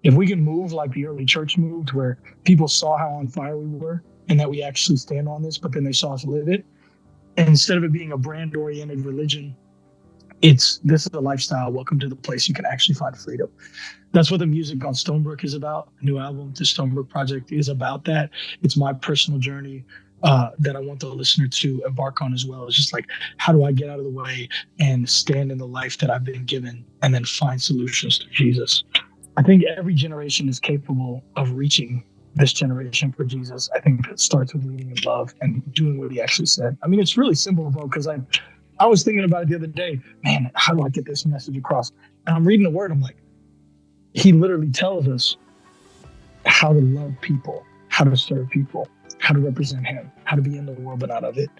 if we can move like the early church moved, where people saw how on fire we were and that we actually stand on this, but then they saw us live it. And instead of it being a brand oriented religion, this is a lifestyle. Welcome to the place you can actually find freedom. That's what the music on Stonebrook is about. The new album, the Stonebrook Project, is about that. It's my personal journey that I want the listener to embark on as well. It's just like, how do I get out of the way and stand in the life that I've been given and then find solutions to Jesus? I think every generation is capable of reaching this generation for Jesus. I think it starts with leading in love and doing what he actually said. I mean, it's really simple, bro, because I was thinking about it the other day. Man, how do I get this message across? And I'm reading the word. I'm like, he literally tells us how to love people, how to serve people, how to represent him, how to be in the world but not of it.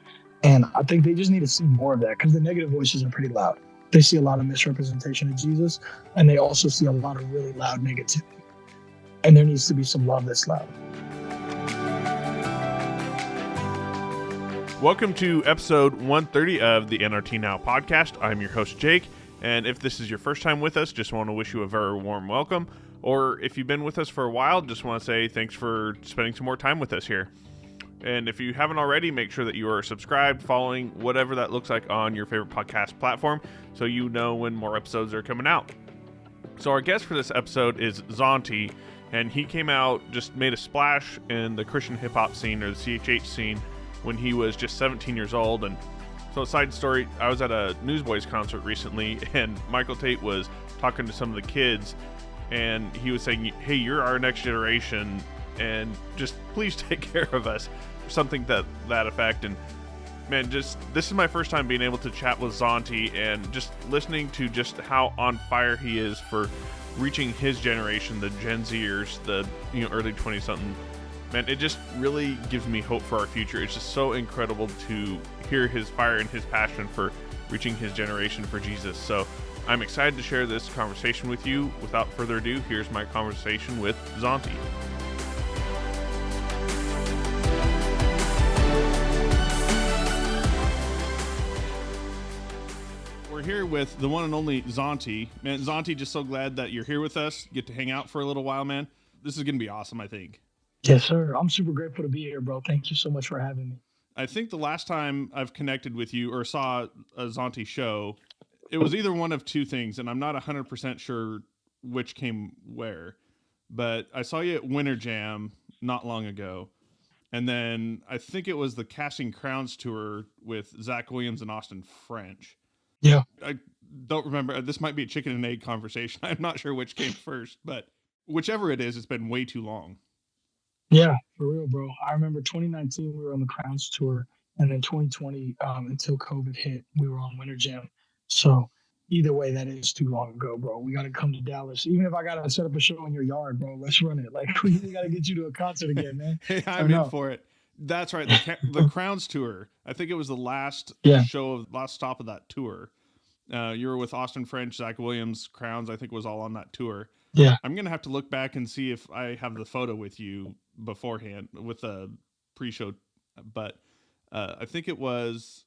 And I think they just need to see more of that, because the negative voices are pretty loud. They see a lot of misrepresentation of Jesus, and they also see a lot of really loud negativity. And there needs to be some love that's loud. Welcome to episode 130 of the NRT Now podcast. I'm your host, Jake. And if this is your first time with us, just want to wish you a very warm welcome. Or if you've been with us for a while, just want to say thanks for spending some more time with us here. And if you haven't already, make sure that you are subscribed, following whatever that looks like on your favorite podcast platform, so you know when more episodes are coming out. So our guest for this episode is Zauntee, and he came out, just made a splash in the Christian hip-hop scene, or the CHH scene, when he was just 17 years old. And so, side story, I was at a Newsboys concert recently, and Michael Tate was talking to some of the kids, and he was saying, hey, you're our next generation, and just please take care of us, something to that effect. And man, just this is my first time being able to chat with Zauntee, and just listening to just how on fire he is for reaching his generation, the Gen Zers, the early 20-something. Man, it just really gives me hope for our future. It's just so incredible to hear his fire and his passion for reaching his generation for Jesus. So I'm excited to share this conversation with you. Without further ado, here's my conversation with Zauntee. We're here with the one and only Zauntee. Man, Zauntee, just so glad that you're here with us. Get to hang out for a little while, man. This is going to be awesome, I think. Yes, sir. I'm super grateful to be here, bro. Thank you so much for having me. I think the last time I've connected with you or saw a Zauntee show, it was either one of two things, and I'm not 100% sure which came where. But I saw you at Winter Jam not long ago. And then I think it was the Casting Crowns tour with Zach Williams and Austin French. Yeah. I don't remember. This might be a chicken and egg conversation. I'm not sure which came first, but whichever it is, it's been way too long. Yeah, for real, bro. I remember 2019, we were on the Crowns tour, and then 2020, until COVID hit, we were on Winter Jam. So either way, that is too long ago, bro. We got to come to Dallas. Even if I got to set up a show in your yard, bro, let's run it. Like, we got to get you to a concert again, man. Hey, I'm in for it. That's right. The Crowns tour. I think it was the last last stop of that tour. You were with Austin French, Zach Williams, Crowns. I think was all on that tour. Yeah. I'm going to have to look back and see if I have the photo with you beforehand with a pre-show. But I think it was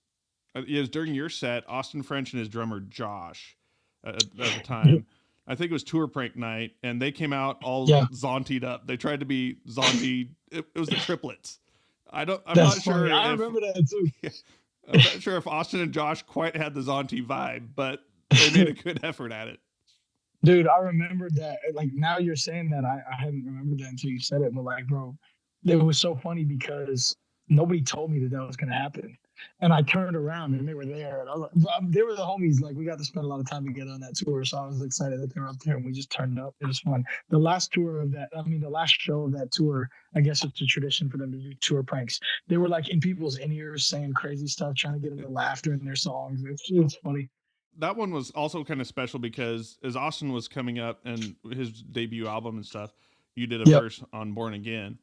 during your set, Austin French and his drummer Josh at the time. I think it was tour prank night, and they came out all Zaunteed up. They tried to be Zauntee. It was the triplets. I'm not sure. I remember that too. I'm not sure if Austin and Josh quite had the Zauntee vibe, but they made a good effort at it. Dude, I remember that. Like, now you're saying that, I hadn't remembered that until you said it. But like, bro, it was so funny because nobody told me that was going to happen. And I turned around and they were there. And I was like, they were the homies. Like, we got to spend a lot of time together on that tour. So I was excited that they were up there, and we just turned up. It was fun. The last show of that tour, I guess it's a tradition for them to do tour pranks. They were like in people's in-ears saying crazy stuff, trying to get them to laughter in their songs. It was funny. That one was also kind of special because as Austin was coming up and his debut album and stuff, you did a verse on Born Again.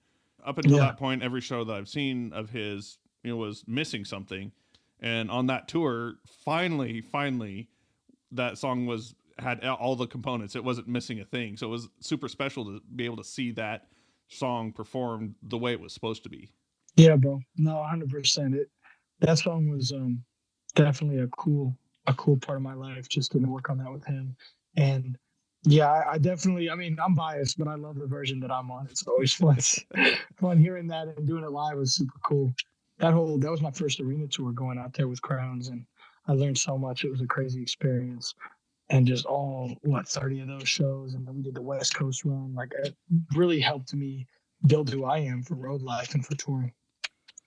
Up until that point, every show that I've seen of his, was missing something. And on that tour, finally, that song had all the components. It wasn't missing a thing. So it was super special to be able to see that song performed the way it was supposed to be. Yeah, bro. No, 100%. That song was definitely a cool part of my life, just getting to work on that with him. And Yeah, I definitely. I mean, I'm biased, but I love the version that I'm on. It's always fun. Fun hearing that and doing it live was super cool. That was my first arena tour going out there with crowns, and I learned so much. It was a crazy experience, and just all 30 of those shows, and then we did the West Coast run. Like it really helped me build who I am for road life and for touring.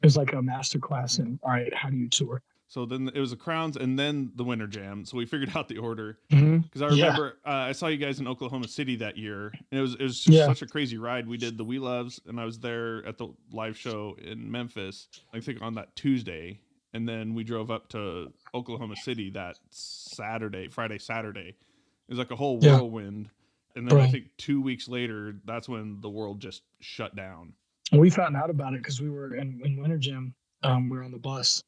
It was like a master class in all right, how do you tour? So then it was the Crowns and then the Winter Jam. So we figured out the order because I Yeah, remember I saw you guys in Oklahoma City that year, and it was just yeah, such a crazy ride. We did the We Loves, and I was there at the live show in Memphis. I think on that Tuesday, and then we drove up to Oklahoma City that Saturday, Friday, Saturday. It was like a whole yeah, whirlwind. And then I bro. think 2 weeks later, that's when the world just shut down. And we found out about it because we were in Winter Gym. We were on the bus,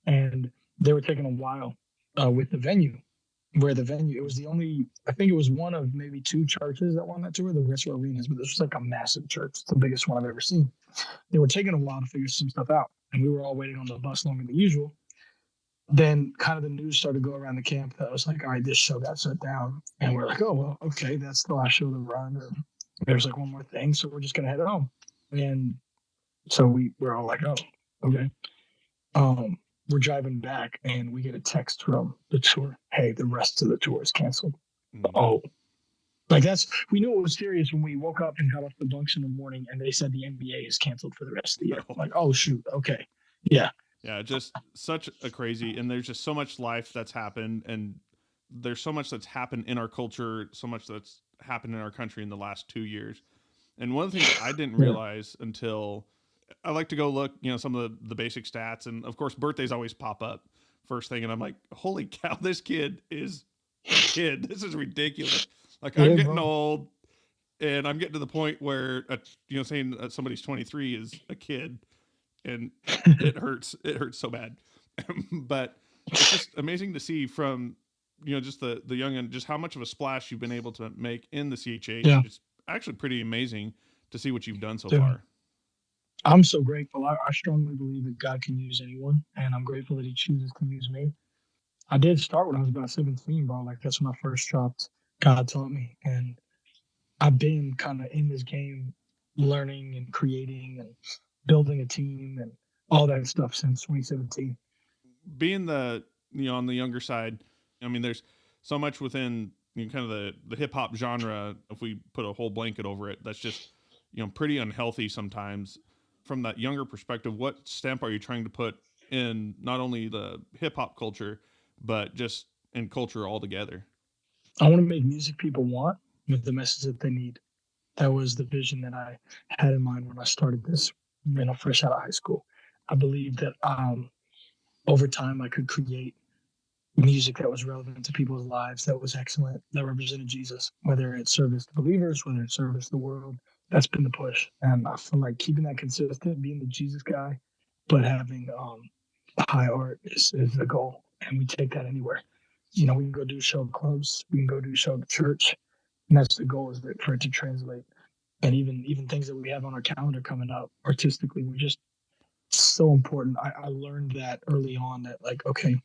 and they were taking a while with the venue. Where the venue, it was the only, I think it was one of maybe two churches that won that tour. The rest were arenas, but this was like a massive church. It's the biggest one I've ever seen. They were taking a while to figure some stuff out, and we were all waiting on the bus longer than usual. Then kind of the news started to go around the camp that was like, all right, this show got shut down. And we're like, oh, well, okay, that's the last show to run. Or there's like one more thing. So we're just going to head home. And so we're all like, oh, okay. We're driving back and we get a text from the tour. Hey, the rest of the tour is canceled. Mm. Oh, like we knew it was serious when we woke up and got off the bunks in the morning and they said the NBA is canceled for the rest of the year. Like, oh, shoot. Okay. Yeah. Yeah, just such a crazy, and there's just so much life that's happened, and there's so much that's happened in our culture, so much that's happened in our country in the last 2 years. And one of the things I didn't Yeah. realize until I like to go look, some of the basic stats, and of course, birthdays always pop up first thing, and I'm like, holy cow, this kid is a kid. This is ridiculous. Like I'm Yeah, getting bro. old, and I'm getting to the point where saying that somebody's 23 is a kid, and it hurts. It hurts so bad. But it's just amazing to see from just the young and just how much of a splash you've been able to make in the CHH. Yeah. It's actually pretty amazing to see what you've done so Dude, far. I'm so grateful. I strongly believe that God can use anyone, and I'm grateful that He chooses to use me. I did start when I was about 17, bro. Like that's when I first dropped. God taught me, and I've been kind of in this game, learning and creating and building a team and all that stuff since 2017. Being on the younger side, I mean, there's so much within kind of the hip hop genre. If we put a whole blanket over it, that's just pretty unhealthy sometimes. From that younger perspective, what stamp are you trying to put in not only the hip hop culture, but just in culture altogether? I want to make music people want with the message that they need. That was the vision that I had in mind when I started this, fresh out of high school. I believed that over time I could create music that was relevant to people's lives, that was excellent, that represented Jesus, whether it serviced the believers, whether it serviced the world. That's been the push. And I feel like keeping that consistent, being the Jesus guy, but having high art is the goal. And we take that anywhere. We can go do show clubs, we can go do show at church. And that's the goal, is that for it to translate. And even things that we have on our calendar coming up artistically, we're just so important. I learned that early on that like, okay,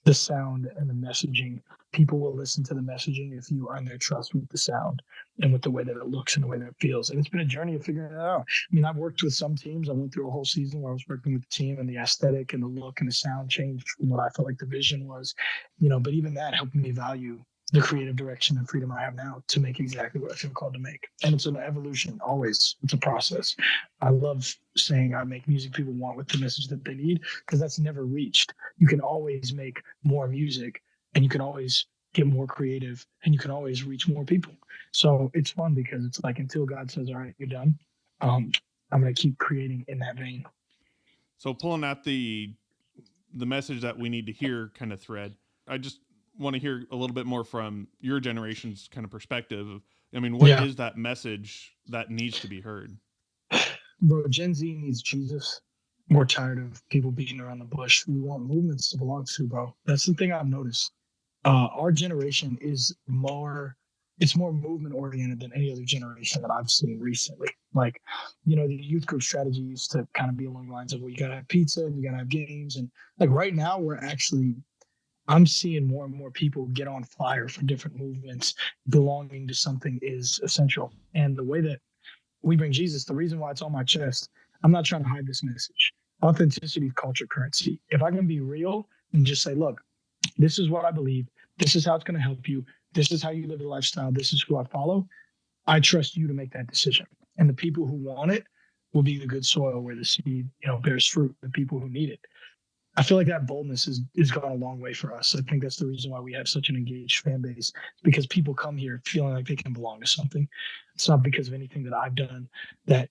the sound and the messaging. People will listen to the messaging if you earn their trust with the sound and with the way that it looks and the way that it feels. And it's been a journey of figuring it out. I mean, I've worked with some teams. I went through a whole season where I was working with the team and the aesthetic and the look and the sound changed from what I felt like the vision was, but even that helped me value the creative direction and freedom I have now to make exactly what I feel called to make. And it's an evolution, always. It's a process. I love saying I make music people want with the message that they need, because that's never reached. You can always make more music and you can always get more creative and you can always reach more people. So it's fun because it's like until God says, all right, you're done, I'm going to keep creating in that vein. So pulling out the message that we need to hear kind of thread, I just want to hear a little bit more from your generation's kind of perspective. I mean, what is that message that needs to be heard? Bro, Gen Z needs Jesus. We're tired of people beating around the bush. We want movements to belong to, bro. That's the thing I've noticed. Our generation is it's more movement oriented than any other generation that I've seen recently. Like, the youth group strategy used to kind of be along the lines of, well, you got to have pizza and you got to have games. And like right now, we're actually I'm seeing more and more people get on fire for different movements. Belonging to something is essential. And the way that we bring Jesus, the reason why it's on my chest, I'm not trying to hide this message. Authenticity is culture currency. If I can be real and just say, look, this is what I believe, this is how it's going to help you, this is how you live a lifestyle, this is who I follow, I trust you to make that decision. And the people who want it will be the good soil where the seed, bears fruit. The people who need it. I feel like that boldness is gone a long way for us. I think that's the reason why we have such an engaged fan base, because people come here feeling like they can belong to something. It's not because of anything that I've done that,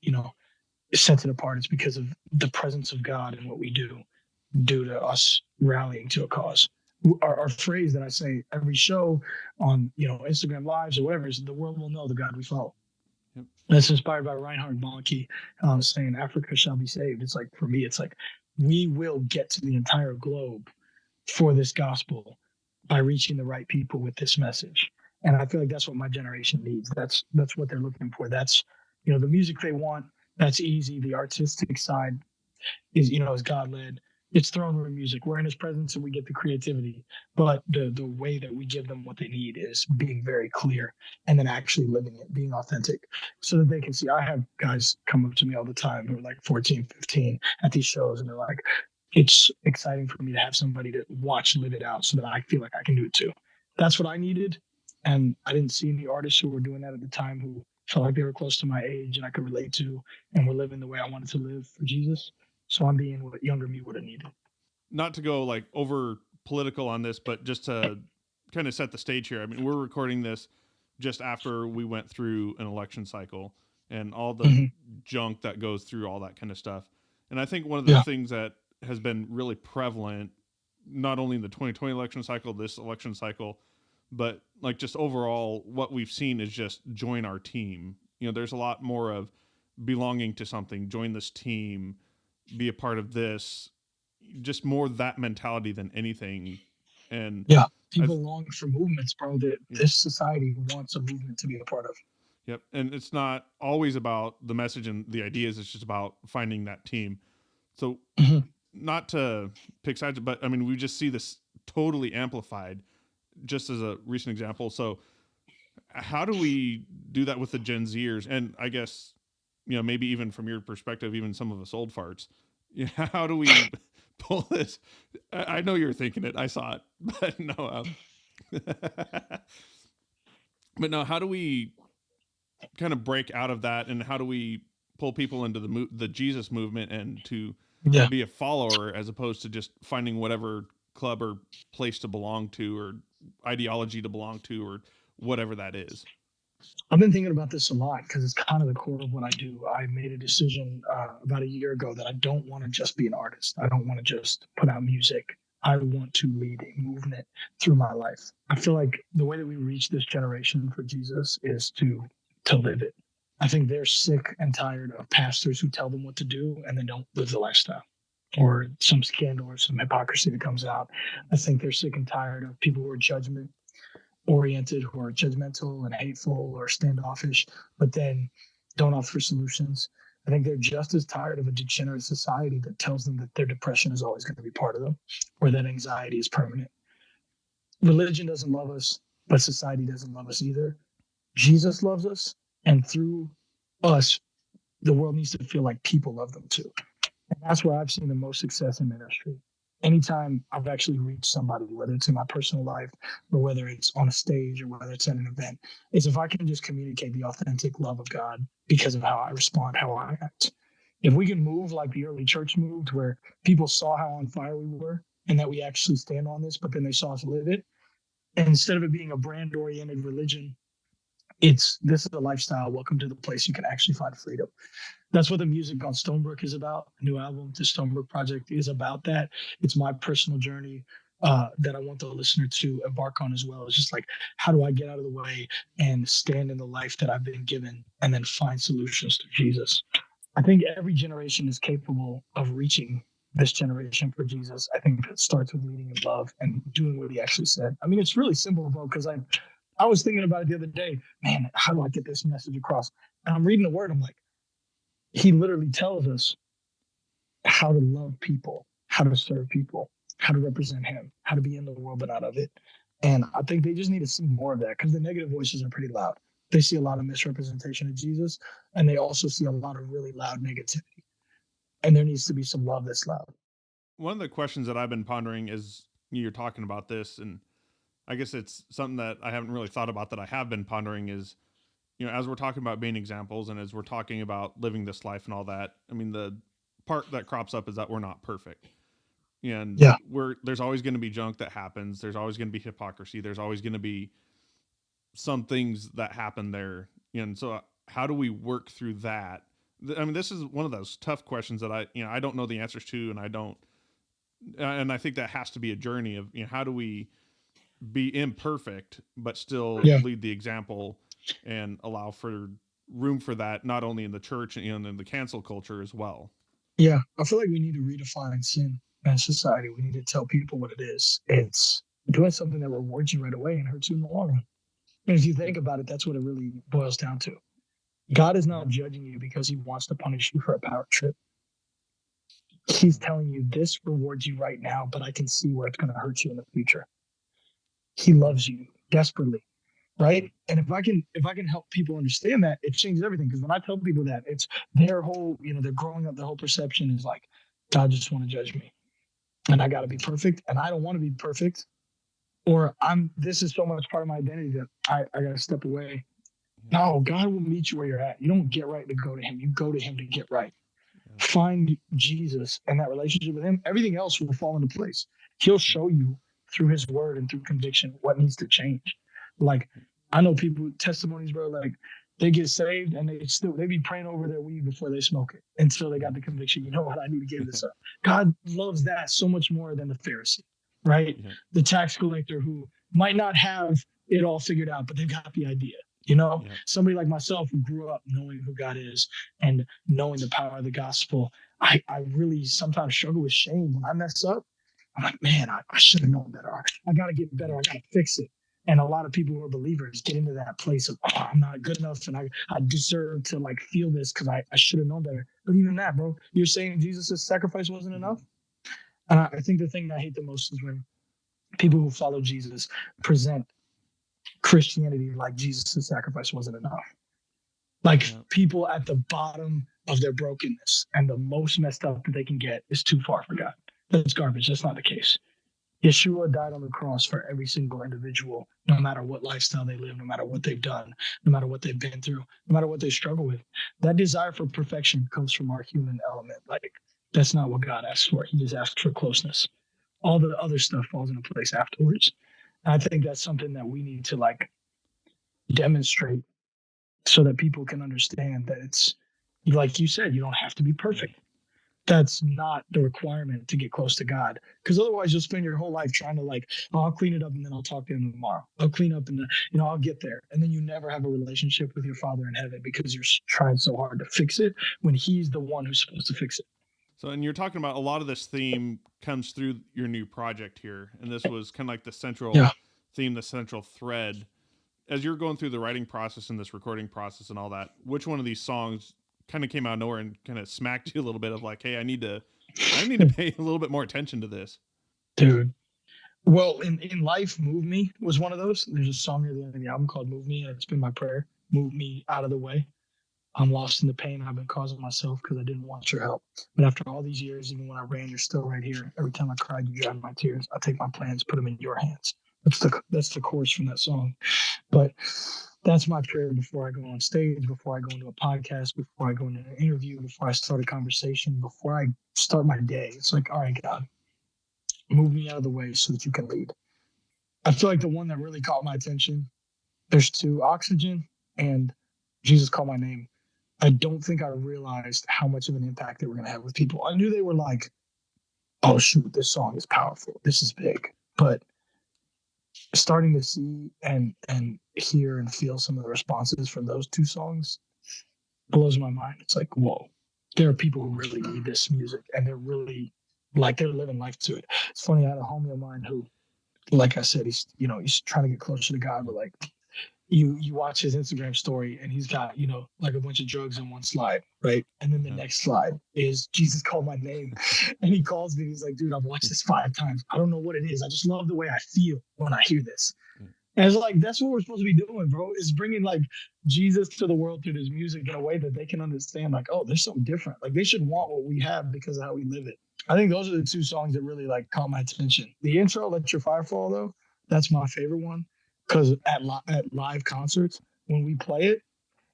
sets it apart. It's because of the presence of God and what we do due to us rallying to a cause. Our phrase that I say every show on, Instagram lives or whatever is the world will know the God we follow. Yep. That's inspired by Reinhard Bonnke saying Africa shall be saved. It's like, for me, it's like, we will get to the entire globe for this gospel by reaching the right people with this message. And I feel like that's what my generation needs. That's what they're looking for. That's, the music they want. That's easy. The artistic side is God led. It's throne room music. We're in his presence and we get the creativity. But the way that we give them what they need is being very clear and then actually living it, being authentic so that they can see. I have guys come up to me all the time who are like 14, 15 at these shows, and they're like, it's exciting for me to have somebody to watch live it out so that I feel like I can do it too. That's what I needed. And I didn't see any artists who were doing that at the time who felt like they were close to my age and I could relate to and were living the way I wanted to live for Jesus. So I'm being what younger me would have needed. Not to go like over political on this, but just to kind of set the stage here. I mean, we're recording this just after we went through an election cycle and all the junk that goes through all that kind of stuff. And I think one of the things that has been really prevalent, not only in the 2020 election cycle, this election cycle, but like just overall, what we've seen is just join our team. There's a lot more of belonging to something, join this team, be a part of this, just more that mentality than anything. And people long for movements, bro, that this society wants a movement to be a part of. Yep. And it's not always about the message and the ideas. It's just about finding that team. So not to pick sides, but I mean, we just see this totally amplified just as a recent example. So how do we do that with the Gen Zers? And I guess, maybe even from your perspective, even some of us old farts, how do we pull this? I know you're thinking it. I saw it, but no. But no, how do we kind of break out of that, and how do we pull people into the Jesus movement and to be a follower as opposed to just finding whatever club or place to belong to or ideology to belong to or whatever that is? I've been thinking about this a lot because it's kind of the core of what I do. I made a decision about a year ago that I don't want to just be an artist. I don't want to just put out music. I want to lead a movement through my life. I feel like the way that we reach this generation for Jesus is to live it. I think they're sick and tired of pastors who tell them what to do and then don't live the lifestyle, or some scandal or some hypocrisy that comes out. I think they're sick and tired of people who are judgment oriented, who are judgmental and hateful or standoffish, but then don't offer solutions. I think they're just as tired of a degenerate society that tells them that their depression is always going to be part of them, or that anxiety is permanent. Religion doesn't love us, but society doesn't love us either. Jesus loves us, and through us, the world needs to feel like people love them too. And that's where I've seen the most success in ministry. Anytime I've actually reached somebody, whether it's in my personal life or whether it's on a stage or whether it's at an event, is if I can just communicate the authentic love of God because of how I respond, how I act. If we can move like the early church moved, where people saw how on fire we were and that we actually stand on this, but then they saw us live it. And instead of it being a brand-oriented religion, this is a lifestyle. Welcome to the place you can actually find freedom. That's what the music on Stonebrook is about. The new album, the Stonebrook Project, is about that. It's my personal journey that I want the listener to embark on as well. It's just like, how do I get out of the way and stand in the life that I've been given and then find solutions to Jesus? I think every generation is capable of reaching this generation for Jesus. I think it starts with leading in love and doing what he actually said. I mean, it's really simple, bro, because I was thinking about it the other day. Man, how do I get this message across? And I'm reading the word. I'm like, he literally tells us how to love people, how to serve people. how to represent him, how to be in the world but not of it. And I think they just need to see more of that because the negative voices are pretty loud. They see a lot of misrepresentation of Jesus, and they also see a lot of really loud negativity. And there needs to be some love that's loud. One of the questions that I've been pondering is you're talking about this, and I guess it's something that I haven't really thought about that I have been pondering is, as we're talking about being examples and as we're talking about living this life and all that, I mean, the part that crops up is that we're not perfect. And Yeah. there's always going to be junk that happens. There's always going to be hypocrisy. There's always going to be some things that happen there. And so how do we work through that? I mean, this is one of those tough questions that I don't know the answers to, and I think that has to be a journey of, how do we be imperfect, but still lead the example and allow for room for that, not only in the church and in the cancel culture as well. Yeah. I feel like we need to redefine sin as society. We need to tell people what it is. It's doing something that rewards you right away and hurts you in the long run. And if you think about it, that's what it really boils down to. God is not judging you because he wants to punish you for a power trip. He's telling you this rewards you right now, but I can see where it's going to hurt you in the future. He loves you desperately, right? And if I can help people understand that, it changes everything. Because when I tell people that, it's their whole, they're growing up, the whole perception is like, God just want to judge me, and I got to be perfect, and I don't want to be perfect, or this is so much part of my identity that I got to step away. No, God will meet you where you're at. You don't get right to go to him. You go to him to get right. Find Jesus and that relationship with him. Everything else will fall into place. He'll show you through his word and through conviction what needs to change. Like, I know people, testimonies, bro, like they get saved and they be praying over their weed before they smoke it until they got the conviction. You know what? I need to give this up. God loves that so much more than the Pharisee, right? Yeah. The tax collector who might not have it all figured out, but they've got the idea. Somebody like myself who grew up knowing who God is and knowing the power of the gospel, I really sometimes struggle with shame when I mess up. I'm like, man, I should have known better. I got to get better. I got to fix it. And a lot of people who are believers get into that place of, I'm not good enough and I deserve to like feel this because I should have known better. But even that, bro, you're saying Jesus' sacrifice wasn't enough? And I think the thing that I hate the most is when people who follow Jesus present Christianity like Jesus' sacrifice wasn't enough. Like people at the bottom of their brokenness and the most messed up that they can get is too far for God. That's garbage. That's not the case. Yeshua died on the cross for every single individual, no matter what lifestyle they live, no matter what they've done, no matter what they've been through, no matter what they struggle with. That desire for perfection comes from our human element. Like, that's not what God asks for. He just asks for closeness. All the other stuff falls into place afterwards. And I think that's something that we need to like demonstrate so that people can understand that it's, like you said, you don't have to be perfect. That's not the requirement to get close to God. Because otherwise you'll spend your whole life trying to like, I'll clean it up and then I'll talk to him tomorrow. I'll clean up and then, I'll get there. And then you never have a relationship with your Father in heaven because you're trying so hard to fix it when he's the one who's supposed to fix it. So, and you're talking about a lot of this theme comes through your new project here. And this was kind of like the central theme, the central thread. As you're going through the writing process and this recording process and all that, which one of these songs kind of came out of nowhere and kind of smacked you a little bit of like, hey, I need to pay a little bit more attention to this? Dude. Well, in life, Move Me was one of those. There's a song near the end of the album called Move Me. It's been my prayer. Move me out of the way. I'm lost in the pain I've been causing myself because I didn't want your help. But after all these years, even when I ran, you're still right here. Every time I cried, you dried my tears. I take my plans, put them in your hands. That's the chorus from that song. But that's my prayer before I go on stage, before I go into a podcast, before I go into an interview, before I start a conversation, before I start my day. It's like, all right, God, move me out of the way so that you can lead. I feel like the one that really caught my attention, there's two, Oxygen and Jesus Call My Name. I don't think I realized how much of an impact they were going to have with people. I knew they were like, oh, shoot, this song is powerful. This is big. But starting to see and hear and feel some of the responses from those two songs blows my mind. It's like, whoa, there are people who really need this music and they're really like, they're living life to it. It's funny. I had a homie of mine who, like I said, he's trying to get closer to God, but like you watch his Instagram story and he's got, like a bunch of drugs in one slide, right? And then the next slide is Jesus called my name. And he calls me, he's like, dude, I've watched this 5 times. I don't know what it is. I just love the way I feel when I hear this. And it's like, that's what we're supposed to be doing, bro, is bringing like Jesus to the world through this music in a way that they can understand, like, oh, there's something different. Like they should want what we have because of how we live it. I think those are the 2 songs that really like caught my attention. The intro, Let Your Fire Fall, though, that's my favorite one. Because at live concerts, when we play it,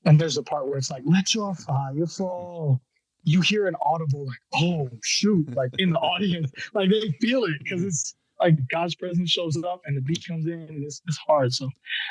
and there's a part where it's like, let your fire fall, you hear an audible, like, oh, shoot, like in the audience, like they feel it because it's like God's presence shows up and the beat comes in and it's hard. So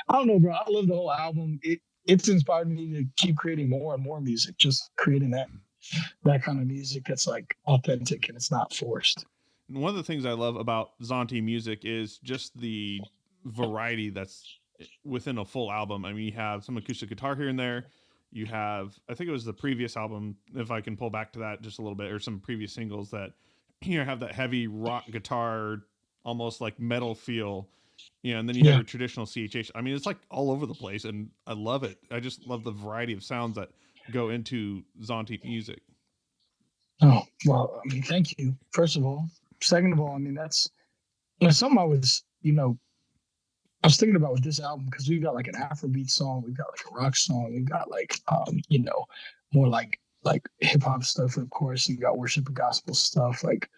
I don't know, bro. I love the whole album. It's inspired me to keep creating more and more music, just creating that kind of music that's like authentic and it's not forced. And one of the things I love about Zauntee music is just the variety that's within a full album. I mean, you have some acoustic guitar here and there. You have, I think it was the previous album, if I can pull back to that just a little bit, or some previous singles that have that heavy rock guitar, almost like metal feel. And then you have your traditional CHH. I mean, it's like all over the place, and I love it. I just love the variety of sounds that go into Zauntee music. Oh, well, I mean, thank you, first of all. Second of all, I mean, that's something I was, I was thinking about with this album, because we've got like an Afrobeat song, we've got like a rock song, we've got like, more like hip hop stuff, of course. We've got worship and gospel stuff, like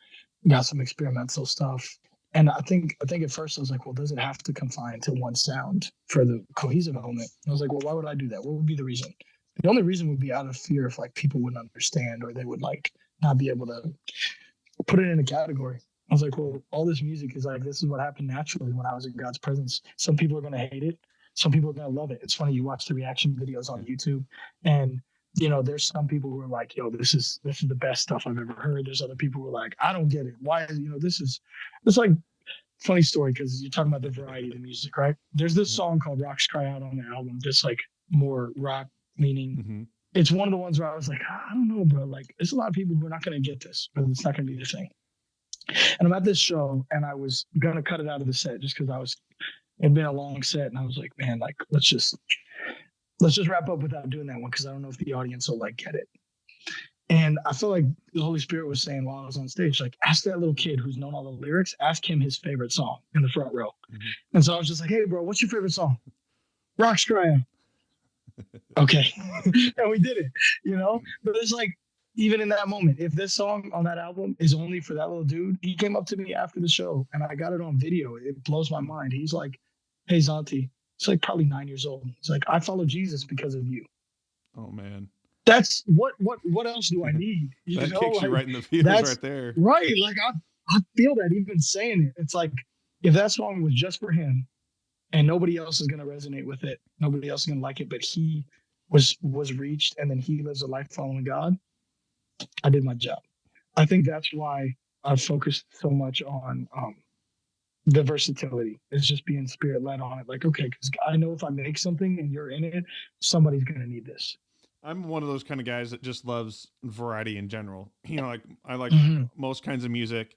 got some experimental stuff. And I think at first I was like, well, does it have to confine to one sound for the cohesive element? And I was like, well, why would I do that? What would be the reason? The only reason would be out of fear if like people wouldn't understand or they would like not be able to put it in a category. I was like, well, all this music is like, this is what happened naturally when I was in God's presence. Some people are going to hate it. Some people are going to love it. It's funny. You watch the reaction videos on YouTube and, there's some people who are like, yo, this is the best stuff I've ever heard. There's other people who are like, I don't get it. Why, it's like funny story. Cause you're talking about the variety of the music, right? There's this song called Rocks Cry Out on the album. That's like more rock meaning. It's one of the ones where I was like, I don't know, bro. Like there's a lot of people who are not going to get this, but it's not going to be the thing. And I'm at this show and I was going to cut it out of the set just because it'd been a long set. And I was like, man, like, let's just wrap up without doing that one. Cause I don't know if the audience will like get it. And I feel like the Holy Spirit was saying while I was on stage, like, ask that little kid who's known all the lyrics, ask him his favorite song in the front row. And so I was just like, hey bro, what's your favorite song? Rocks Cry Out. Okay. And we did it, but it's like, even in that moment, if this song on that album is only for that little dude, he came up to me after the show and I got it on video. It blows my mind. He's like, hey, Zauntee. It's like probably 9 years old. He's like, I follow Jesus because of you. Oh, man. That's what else do I need? That kicks you right in the feels right there. Right. Like I feel that even saying it. It's like, if that song was just for him and nobody else is going to resonate with it, nobody else is going to like it, but he was reached and then he lives a life following God, I did my job. I think that's why I focused so much on the versatility. It's just being spirit led on it. Like, okay, because I know if I make something and you're in it, somebody's going to need this. I'm one of those kind of guys that just loves variety in general. Like I like most kinds of music.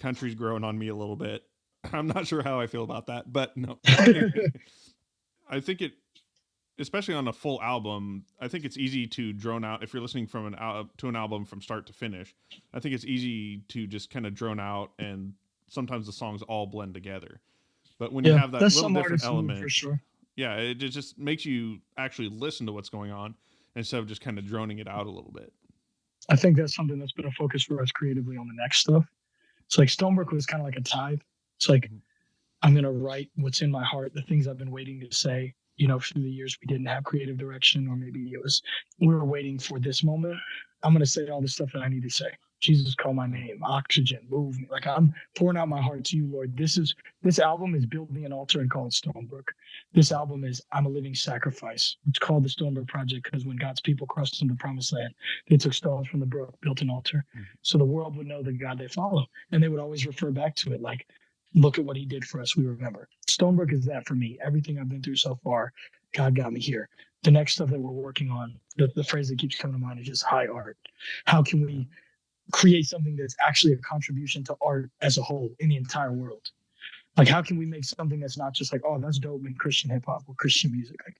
Country's growing on me a little bit. I'm not sure how I feel about that, but no. I think especially on a full album, I think it's easy to drone out. If you're listening to an album from start to finish, I think it's easy to just kind of drone out, and sometimes the songs all blend together. But when you have that little different element, for sure. Yeah, it just makes you actually listen to what's going on instead of just kind of droning it out a little bit. I think that's something that's been a focus for us creatively on the next stuff. It's like Stonebrook was kind of like a tithe. It's like, I'm going to write what's in my heart, the things I've been waiting to say. Through the years we didn't have creative direction, or maybe we were waiting for this moment. I'm going to say all the stuff that I need to say. Jesus, call my name, oxygen, move me. Like I'm pouring out my heart to you, Lord. This album is Build Me an Altar and call it Stonebrook. This album is I'm a Living Sacrifice. It's called the Stonebrook Project because when God's people crossed into the promised land, they took stones from the brook, built an altar. So the world would know the God they follow. And they would always refer back to it like, look at what he did for us. We remember. Stonebrook is that for me. Everything I've been through so far, God got me here. The next stuff that we're working on, the phrase that keeps coming to mind is just high art. How can we create something that's actually a contribution to art as a whole in the entire world? Like, how can we make something that's not just like, oh, that's dope in Christian hip hop or Christian music? Like,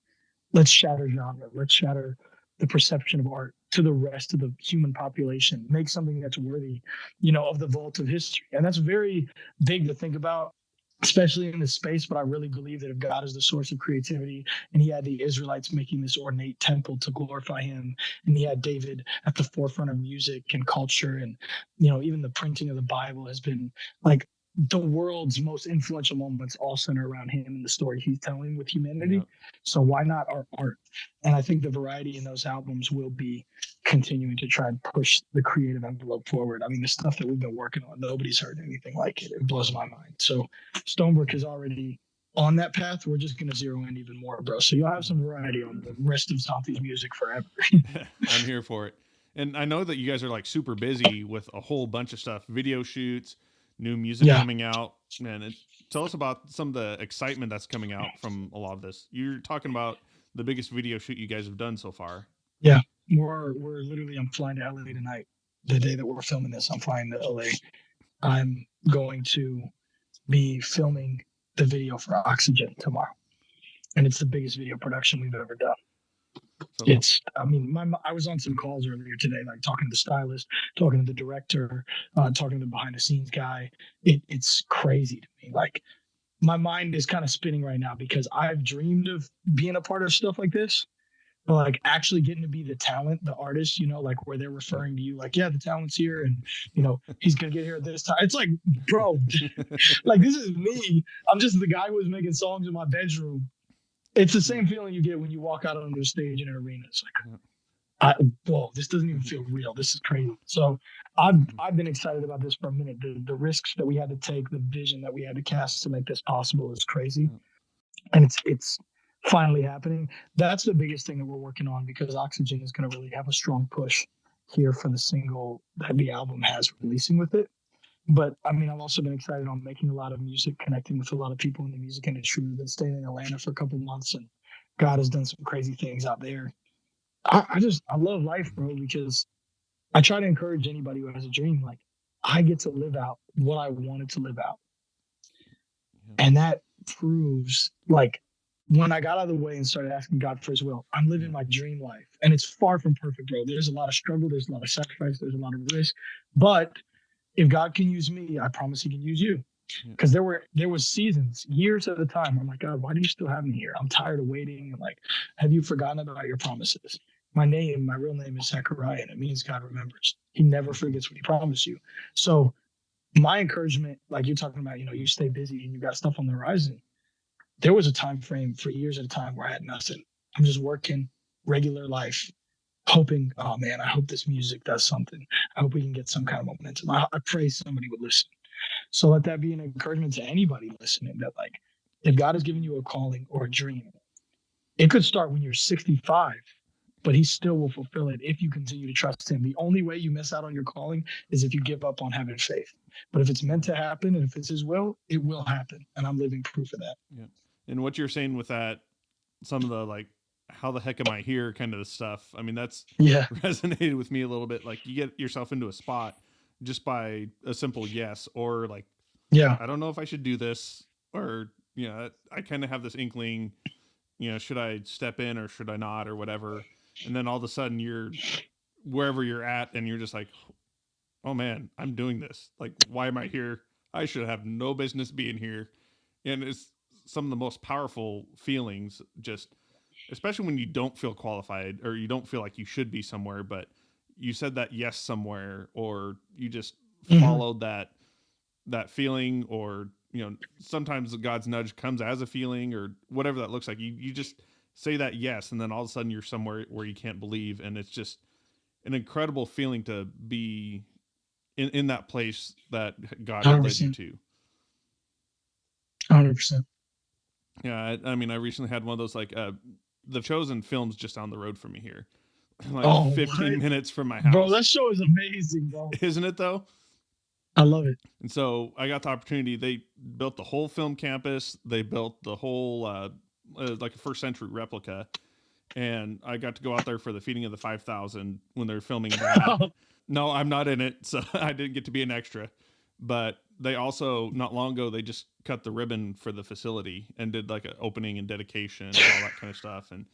let's shatter genre. Let's shatter the perception of art to the rest of the human population. Make something that's worthy, of the vault of history. And that's very big to think about, especially in this space. But I really believe that if God is the source of creativity and he had the Israelites making this ornate temple to glorify him, and he had David at the forefront of music and culture, and, even the printing of the Bible has been like the world's most influential moments all center around him and the story he's telling with humanity. Yep. So why not our art? And I think the variety in those albums will be continuing to try and push the creative envelope forward. I mean, the stuff that we've been working on, nobody's heard anything like it. It blows my mind. So Stonebrook is already on that path. We're just going to zero in even more, bro. So you'll have some variety on the rest of Zauntee's music forever. I'm here for it. And I know that you guys are like super busy with a whole bunch of stuff, video shoots, new music coming out. Man, tell us about some of the excitement that's coming out from a lot of this. You're talking about the biggest video shoot you guys have done so far. Yeah, we're literally, I'm flying to LA tonight. The day that we're filming this, I'm flying to LA. I'm going to be filming the video for Oxygen tomorrow. And it's the biggest video production we've ever done. So, I was on some calls earlier today, like talking to the stylist, talking to the director, talking to the behind the scenes guy. It's crazy to me. Like, my mind is kind of spinning right now because I've dreamed of being a part of stuff like this, but like actually getting to be the talent, the artist, like where they're referring to you, like, yeah, the talent's here, and he's gonna get here at this time. It's like, bro, like, this is me. I'm just the guy who was making songs in my bedroom. It's the same feeling you get when you walk out onto a stage in an arena. It's like, whoa, this doesn't even feel real. This is crazy. So I've been excited about this for a minute. The risks that we had to take, the vision that we had to cast to make this possible is crazy. And it's finally happening. That's the biggest thing that we're working on, because Oxygen is going to really have a strong push here for the single that the album has releasing with it. But I mean, I've also been excited on making a lot of music, connecting with a lot of people in the music industry. We've been staying in Atlanta for a couple of months, and God has done some crazy things out there. I love life, bro, because I try to encourage anybody who has a dream. Like, I get to live out what I wanted to live out. And that proves, like, when I got out of the way and started asking God for his will, I'm living my dream life. And it's far from perfect, bro. There's a lot of struggle. There's a lot of sacrifice. There's a lot of risk. But if God can use me, I promise he can use you. Because there was seasons, years at a time, I'm like, God, why do you still have me here? I'm tired of waiting. And like, have you forgotten about your promises? My real name is Zechariah, and it means God remembers. He never forgets what he promised you. So my encouragement, like you're talking about, you stay busy and you got stuff on the horizon. There was a time frame for years at a time where I had nothing. I'm just working regular life, hoping, oh man, I hope this music does something. I hope we can get some kind of momentum. I pray somebody would listen. So let that be an encouragement to anybody listening, that like, if God has given you a calling or a dream, it could start when you're 65, but he still will fulfill it if you continue to trust him. The only way you miss out on your calling is if you give up on having faith. But if it's meant to happen, and if it's his will, it will happen. And I'm living proof of that. Yeah. And what you're saying with that, some of the like, how the heck am I here kind of the stuff. I mean, that's resonated with me a little bit. Like, you get yourself into a spot just by a simple yes, or like, I don't know if I should do this, or, I kind of have this inkling, should I step in or should I not, or whatever. And then all of a sudden you're wherever you're at and you're just like, oh man, I'm doing this. Like, why am I here? I should have no business being here. And it's some of the most powerful feelings, just especially when you don't feel qualified or you don't feel like you should be somewhere, but you said that yes somewhere, or you just followed that feeling, or sometimes God's nudge comes as a feeling, or whatever that looks like. You just say that yes, and then all of a sudden you're somewhere where you can't believe, and it's just an incredible feeling to be in that place that God 100%. led you to. 100%. Yeah, I mean, I recently had one of those, like, The Chosen film's just down the road from me here. Like 15 minutes from my house. Bro, that show is amazing, bro. Isn't it, though? I love it. And so I got the opportunity. They built the whole film campus. They built the whole, like a first century replica. And I got to go out there for the feeding of the 5,000 when they were filming that. No, I'm not in it, so I didn't get to be an extra. but they also, not long ago, they just cut the ribbon for the facility and did like an opening and dedication and all that kind of stuff. And,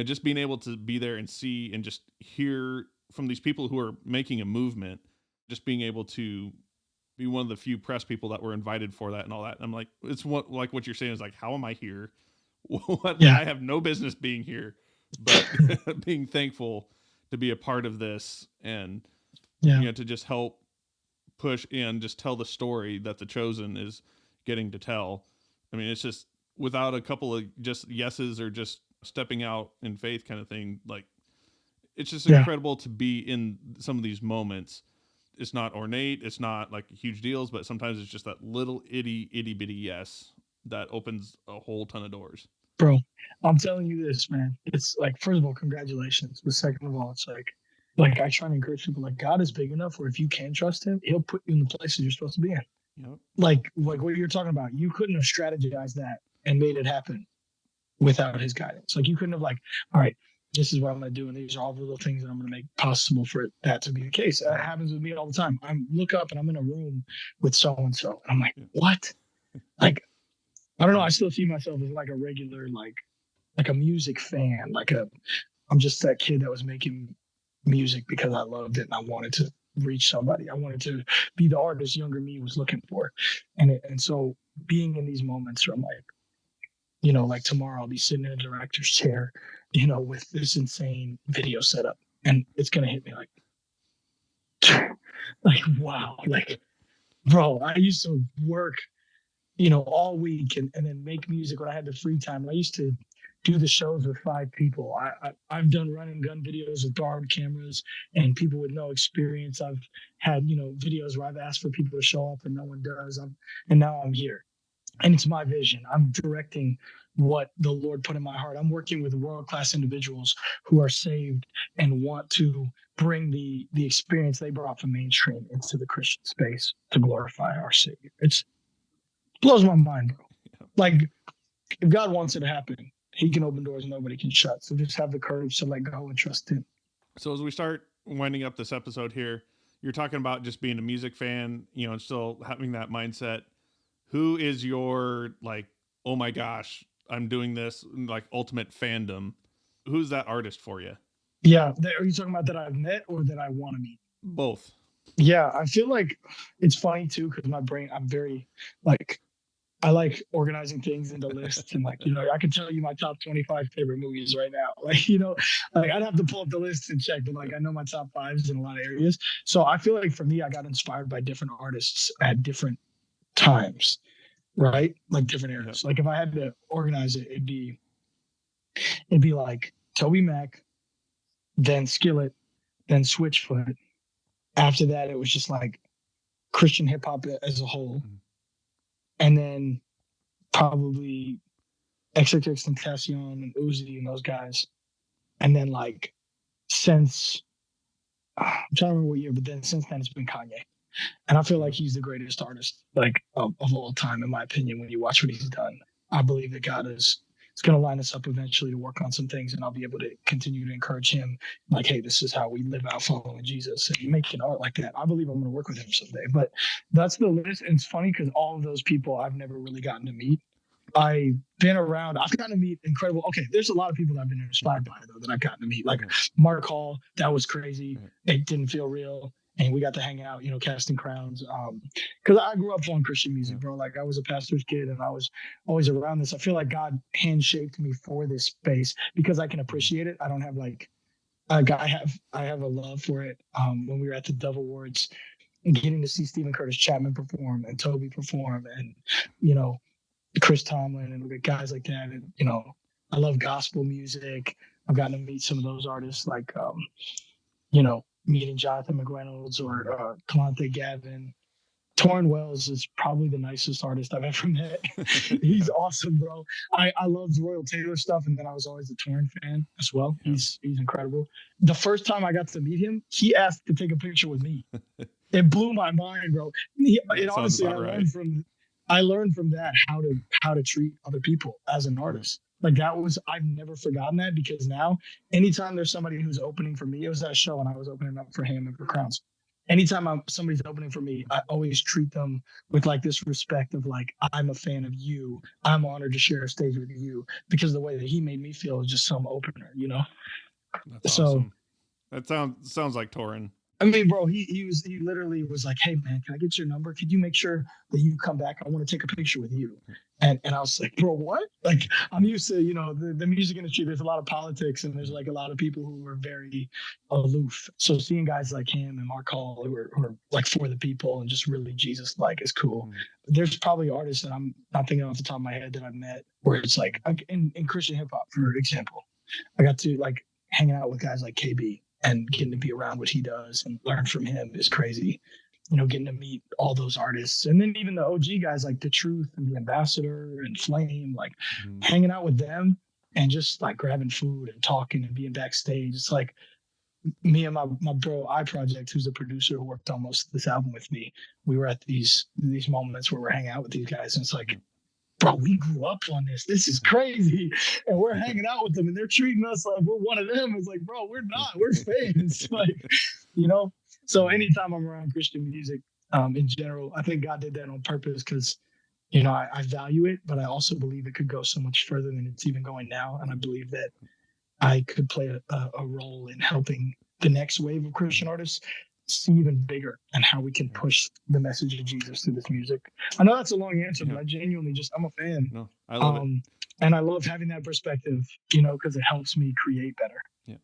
just being able to be there and see and just hear from these people who are making a movement, just being able to be one of the few press people that were invited for that and all that. I'm like, it's like what you're saying is like, how am I here? I have no business being here, but being thankful to be a part of this and, to just help push and just tell the story that the Chosen is getting to tell. I mean, it's just without a couple of just yeses or just stepping out in faith kind of thing. Like, it's just incredible to be in some of these moments. It's not ornate. It's not like huge deals, but sometimes it's just that little itty bitty yes that opens a whole ton of doors. Bro, I'm telling you this, man. It's like, first of all, congratulations. But second of all, it's like I try to encourage people, like, God is big enough where if you can trust him, he'll put you in the places you're supposed to be in. Yep. Like what you're talking about, you couldn't have strategized that and made it happen without his guidance. Like, you couldn't have, like, all right, this is what I'm going to do, and these are all the little things that I'm going to make possible for that to be the case. That happens with me all the time. I look up and I'm in a room with so-and-so, and I'm like, what? Like, I don't know. I still see myself as like a regular, like a music fan. I'm just that kid that was making music because I loved it and I wanted to reach somebody. I wanted to be the artist younger me was looking for. And so being in these moments where I'm like, like tomorrow I'll be sitting in a director's chair, with this insane video setup, and it's going to hit me like, wow, like, bro, I used to work, all week and then make music when I had the free time. I used to do the shows with 5 people. I've done run and gun videos with borrowed cameras and people with no experience. I've had, videos where I've asked for people to show up and no one does. And now I'm here. And it's my vision. I'm directing what the Lord put in my heart. I'm working with world-class individuals who are saved and want to bring the experience they brought from mainstream into the Christian space to glorify our Savior. It blows my mind, bro. Like, if God wants it to happen, he can open doors nobody can shut. So just have the courage to let go and trust him. So as we start winding up this episode here, you're talking about just being a music fan, and still having that mindset. Who is your, like, oh my gosh, I'm doing this, like, ultimate fandom? Who's that artist for you? Yeah. Are you talking about that I've met or that I want to meet? Both. Yeah. I feel like it's funny too, because my brain, I'm very, like, I like organizing things into lists and, like, I can tell you my top 25 favorite movies right now. Like, like I'd have to pull up the list and check, but like I know my top 5s in a lot of areas. So I feel like for me, I got inspired by different artists at different times, right? Like different eras. Like if I had to organize it, it'd be like Toby Mac, then Skillet, then Switchfoot. After that, it was just like Christian hip hop as a whole. And then probably XXXTentacion and Uzi and those guys. And then like since, I'm trying to remember what year, but then since then it's been Kanye. And I feel like he's the greatest artist, like of all time, in my opinion. When you watch what he's done, I believe that God is going to line us up eventually to work on some things, and I'll be able to continue to encourage him. Like, hey, this is how we live out following Jesus and making art like that. I believe I'm going to work with him someday. But that's the list. And it's funny because all of those people I've never really gotten to meet. I've been around. I've gotten to meet incredible. Okay, there's a lot of people that I've been inspired by, though, that I've gotten to meet. Like Mark Hall, that was crazy. It didn't feel real. And we got to hang out, casting crowns. Because I grew up on Christian music, bro. Like I was a pastor's kid and I was always around this. I feel like God handshaped me for this space because I can appreciate it. I don't have I have a love for it. When we were at the Dove Awards, getting to see Stephen Curtis Chapman perform and Toby perform and, Chris Tomlin and guys like that. And, I love gospel music. I've gotten to meet some of those artists like, meeting Jonathan McReynolds or Kalante Gavin. Tauren Wells is probably the nicest artist I've ever met. He's awesome, bro. I loved Royal Taylor stuff, and then I was always a Tauren fan as well. He's incredible. The first time I got to meet him, he asked to take a picture with me. It blew my mind, bro. Honestly, I learned from that how to treat other people as an artist. Like I've never forgotten that, because now anytime there's somebody who's opening for me, it was that show and I was opening up for him and for Crowns. anytime somebody's opening for me, I always treat them with like this respect of like, I'm a fan of you. I'm honored to share a stage with you, because the way that he made me feel is just some opener, you know? That's So, awesome. That sounds like Tauren. I mean, bro, he literally was like, "Hey, man, can I get your number? Could you make sure that you come back? I want to take a picture with you." And I was like, "Bro, what?" Like, I'm used to, the music industry. There's a lot of politics, and there's like a lot of people who are very aloof. So seeing guys like him and Mark Hall who are like for the people and just really Jesus like is cool. There's probably artists that I'm not thinking off the top of my head that I've met where it's like in Christian hip hop, for example, I got to like hanging out with guys like KB, and getting to be around what he does and learn from him is crazy. Getting to meet all those artists, and then even the OG guys like The Truth and The Ambassador and Flame, like hanging out with them and just like grabbing food and talking and being backstage. It's like me and my bro I Project, who's the producer who worked on most of this album with me. We were at these moments where we're hanging out with these guys, and it's like, bro, we grew up on this. This is crazy. And we're hanging out with them and they're treating us like we're one of them. It's like, bro, we're not. We're fans. Like, So anytime I'm around Christian music, in general, I think God did that on purpose because, I value it, but I also believe it could go so much further than it's even going now. And I believe that I could play a role in helping the next wave of Christian artists see even bigger and how we can push the message of Jesus through this music. I know that's a long answer, but I genuinely I'm a fan. No, I love it. And I love having that perspective, because it helps me create better. Yeah.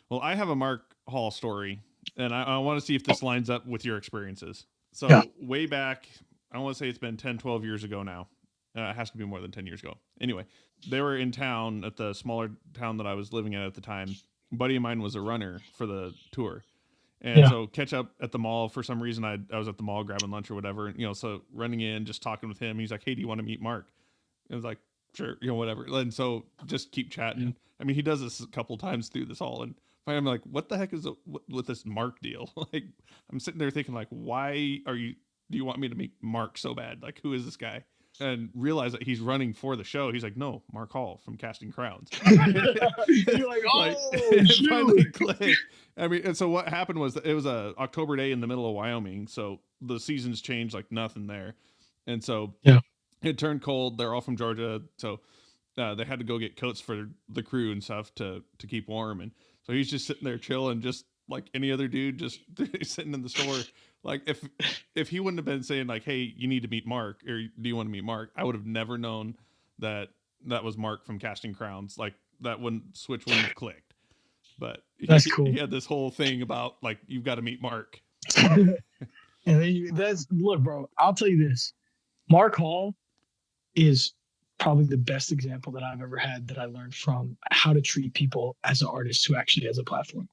Well, I have a Mark Hall story, and I want to see if this lines up with your experiences. So way back, I want to say it's been 10, 12 years ago now. It has to be more than 10 years ago. Anyway, they were in town at the smaller town that I was living at the time. A buddy of mine was a runner for the tour. And so catch up at the mall. For some reason, I was at the mall grabbing lunch or whatever. So running in, just talking with him. He's like, "Hey, do you want to meet Mark?" I was like, "Sure," whatever. And so just keep chatting. Yeah. I mean, he does this a couple times through this all. And I'm like, what the heck is with this Mark deal? Like, I'm sitting there thinking, like, why do you want me to meet Mark so bad? Like, who is this guy? And realize that he's running for the show. He's like, "No, Mark Hall from Casting Crowns." You're like, "Oh, shoot." Finally clicked. I mean, and so what happened was it was a October day in the middle of Wyoming, so the seasons changed like nothing there, and so it turned cold. They're all from Georgia, so they had to go get coats for the crew and stuff to keep warm, and so he's just sitting there chilling, just like any other dude, just sitting in the store. Like if he wouldn't have been saying like, "Hey, you need to meet Mark," or "Do you want to meet Mark?" I would have never known that was Mark from Casting Crowns. Like that switch wouldn't have clicked. But that's cool. He had this whole thing about like, you've got to meet Mark. And look, bro, I'll tell you this. Mark Hall is probably the best example that I've ever had that I learned from how to treat people as an artist who actually has a platform.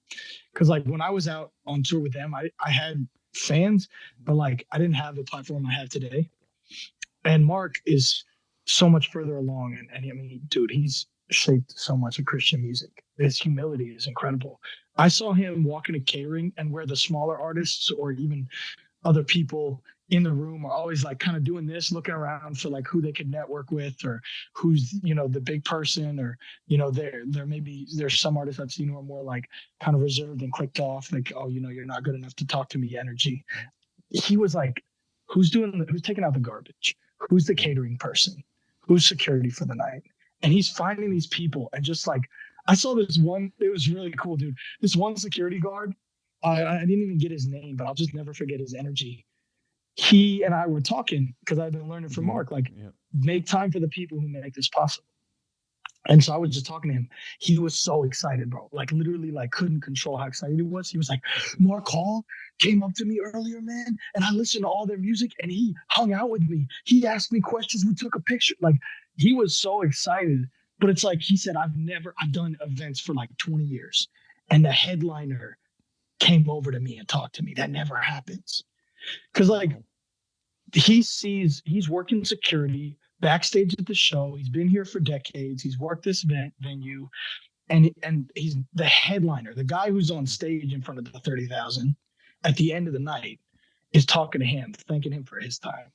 Because like when I was out on tour with them, I had fans, but like I didn't have the platform I have today. And Mark is so much further along. And I mean, dude, he's shaped so much of Christian music. His humility is incredible. I saw him walk into catering, and where the smaller artists or even other people in the room are always like kind of doing this, looking around for like who they could network with or who's, the big person, or, there's some artists I've seen who are more like kind of reserved and clicked off, like, "Oh, you're not good enough to talk to me" energy. He was like, who's taking out the garbage? Who's the catering person? Who's security for the night? And he's finding these people, and just like, I saw this one, it was really cool, dude. This one security guard, I didn't even get his name, but I'll just never forget his energy. He and I were talking because I've been learning from Mark, like, make time for the people who make this possible. And so I was just talking to him. He was so excited, bro. Like literally, like couldn't control how excited he was. He was like, "Mark Hall came up to me earlier, man, and I listened to all their music, and he hung out with me. He asked me questions. We took a picture." Like he was so excited. But it's like he said, I've done events for like 20 years, and the headliner came over to me and talked to me. That never happens. Because like he's working security backstage at the show. He's been here for decades. He's worked this venue, and he's the headliner, the guy who's on stage in front of the 30,000 at the end of the night. is talking to him, thanking him for his time.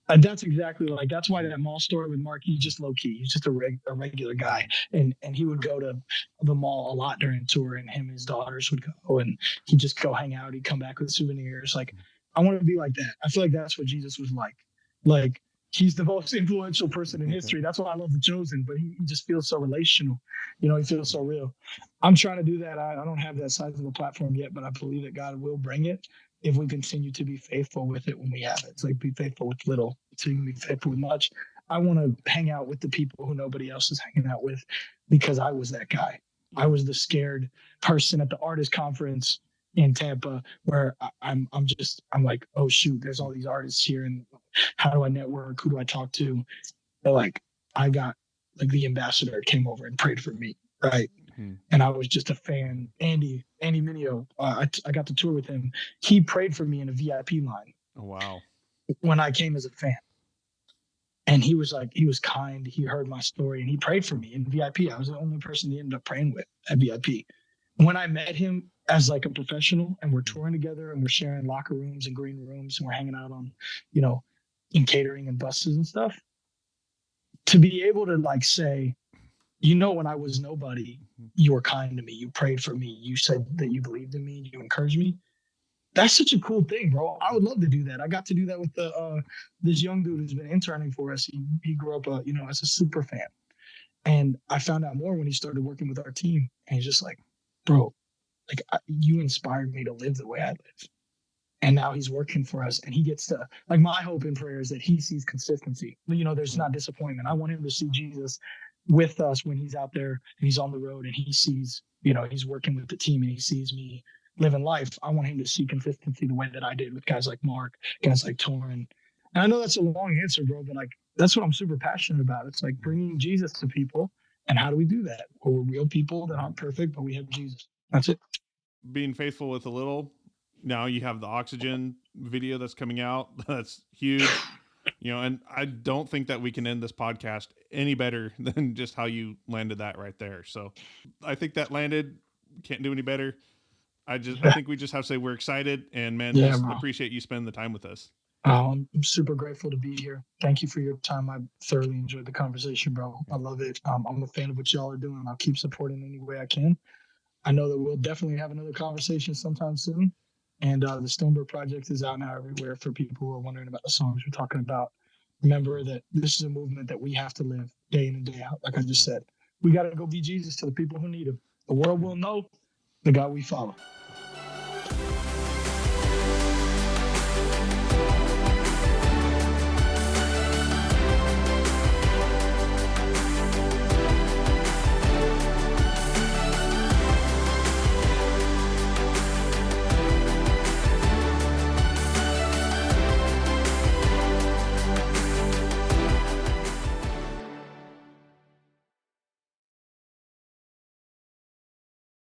And that's exactly like, that's why that mall story with Mark, he's just low key. He's just a regular guy. And he would go to the mall a lot during tour, and him and his daughters would go, and he'd just go hang out. He'd come back with souvenirs. Like, I want to be like that. I feel like that's what Jesus was like. Like, he's the most influential person in history. That's why I love The Chosen, but he just feels so relational. You know, he feels so real. I'm trying to do that. I don't have that size of a platform yet, but I believe that God will bring it if we continue to be faithful with it when we have it. It's like, be faithful with little so you can be faithful with much. I want to hang out with the people who nobody else is hanging out with, because I was that guy. I was the scared person at the artist conference in Tampa, where I'm like, oh shoot, there's all these artists here, and how do I network? Who do I talk to? But like, I got like the ambassador came over and prayed for me, right? Mm-hmm. And I was just a fan. Andy Mineo, I got to tour with him. He prayed for me in a VIP line. Oh wow! When I came as a fan, and he was kind. He heard my story and he prayed for me in VIP. I was the only person he ended up praying with at VIP. When I met him as like a professional, and we're touring together and we're sharing locker rooms and green rooms, and we're hanging out on, in catering and buses and stuff, to be able to like say, when I was nobody, you were kind to me. You prayed for me. You said that you believed in me. You encouraged me. That's such a cool thing, bro. I would love to do that. I got to do that with this young dude who's been interning for us. He grew up, as a super fan. And I found out more when he started working with our team. And he's just like, bro, like, you inspired me to live the way I live. And now he's working for us, and he gets to, like, my hope and prayer is that he sees consistency. There's not disappointment. I want him to see Jesus with us when he's out there and he's on the road, and he sees, he's working with the team, and he sees me living life. I want him to see consistency the way that I did with guys like Mark, guys like Tauren. And I know that's a long answer, bro, but like, that's what I'm super passionate about. It's like bringing Jesus to people. And how do we do that? Well, we're real people that aren't perfect, but we have Jesus. That's it. Being faithful with a little. Now you have the Oxygen video that's coming out. That's huge. And I don't think that we can end this podcast any better than just how you landed that right there. So I think that landed. Can't do any better. I think we just have to say we're excited, and man, just appreciate you spending the time with us. I'm super grateful to be here. Thank you for your time. I thoroughly enjoyed the conversation, bro. I love it. I'm a fan of what y'all are doing. I'll keep supporting any way I can. I know that we'll definitely have another conversation sometime soon. And the Stonebird Project is out now everywhere for people who are wondering about the songs we're talking about. Remember that this is a movement that we have to live day in and day out. Like I just said, we got to go be Jesus to the people who need him. The world will know the God we follow.